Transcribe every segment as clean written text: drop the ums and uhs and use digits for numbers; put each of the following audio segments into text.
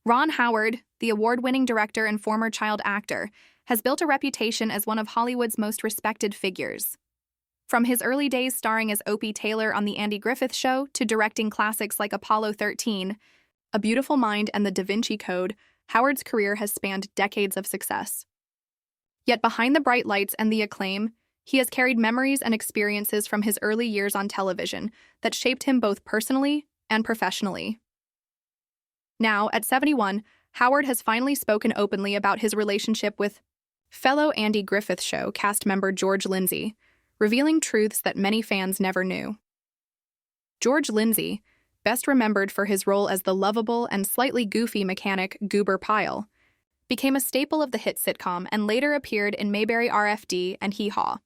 Ron Howard, the award-winning director and former child actor, has built a reputation as one of Hollywood's most respected figures. From his early days starring as Opie Taylor on The Andy Griffith Show to directing classics like Apollo 13, A Beautiful Mind, and The Da Vinci Code, Howard's career has spanned decades of success. Yet behind the bright lights and the acclaim, he has carried memories and experiences from his early years on television that shaped him both personally and professionally. Now, at 71, Howard has finally spoken openly about his relationship with fellow Andy Griffith Show cast member George Lindsey, revealing truths that many fans never knew. George Lindsey, best remembered for his role as the lovable and slightly goofy mechanic Goober Pyle, became a staple of the hit sitcom and later appeared in Mayberry RFD and Hee Haw.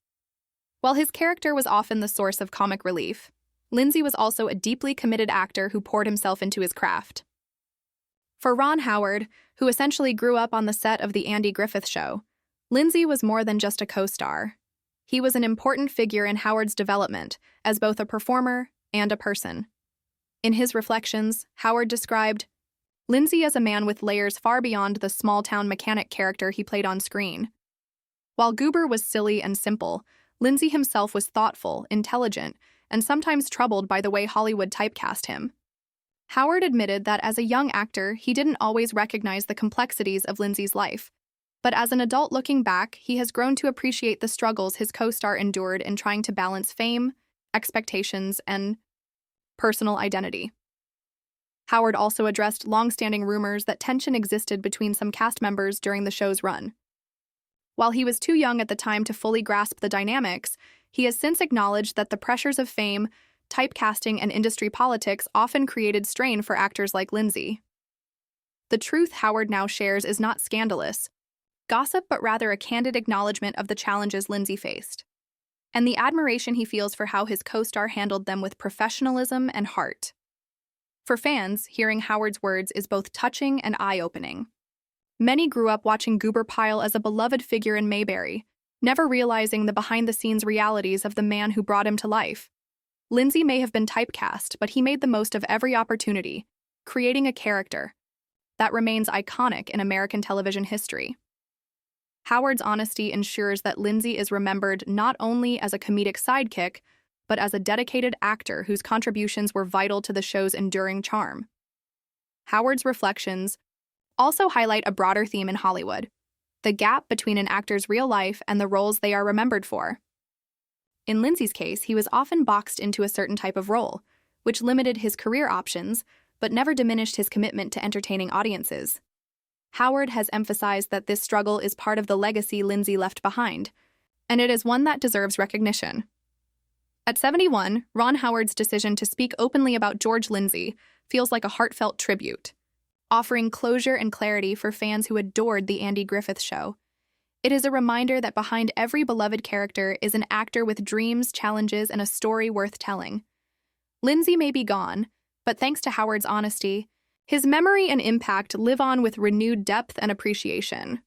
While his character was often the source of comic relief, Lindsey was also a deeply committed actor who poured himself into his craft. For Ron Howard, who essentially grew up on the set of The Andy Griffith Show, Lindsey was more than just a co-star. He was an important figure in Howard's development as both a performer and a person. In his reflections, Howard described Lindsey as a man with layers far beyond the small-town mechanic character he played on screen. While Goober was silly and simple, Lindsey himself was thoughtful, intelligent, and sometimes troubled by the way Hollywood typecast him. Howard admitted that as a young actor, he didn't always recognize the complexities of Lindsey's life, but as an adult looking back, he has grown to appreciate the struggles his co-star endured in trying to balance fame, expectations, and personal identity. Howard also addressed long-standing rumors that tension existed between some cast members during the show's run. While he was too young at the time to fully grasp the dynamics, he has since acknowledged that the pressures of fame, typecasting, and industry politics often created strain for actors like Lindsey. The truth Howard now shares is not scandalous, gossip, but rather a candid acknowledgement of the challenges Lindsey faced, and the admiration he feels for how his co-star handled them with professionalism and heart. For fans, hearing Howard's words is both touching and eye-opening. Many grew up watching Goober Pyle as a beloved figure in Mayberry, never realizing the behind-the-scenes realities of the man who brought him to life. Lindsey may have been typecast, but he made the most of every opportunity, creating a character that remains iconic in American television history. Howard's honesty ensures that Lindsey is remembered not only as a comedic sidekick, but as a dedicated actor whose contributions were vital to the show's enduring charm. Howard's reflections also highlight a broader theme in Hollywood: the gap between an actor's real life and the roles they are remembered for. In Lindsey's case, he was often boxed into a certain type of role, which limited his career options, but never diminished his commitment to entertaining audiences. Howard has emphasized that this struggle is part of the legacy Lindsey left behind, and it is one that deserves recognition. At 71, Ron Howard's decision to speak openly about George Lindsey feels like a heartfelt tribute, offering closure and clarity for fans who adored The Andy Griffith Show. It is a reminder that behind every beloved character is an actor with dreams, challenges, and a story worth telling. Lindsey may be gone, but thanks to Howard's honesty, his memory and impact live on with renewed depth and appreciation.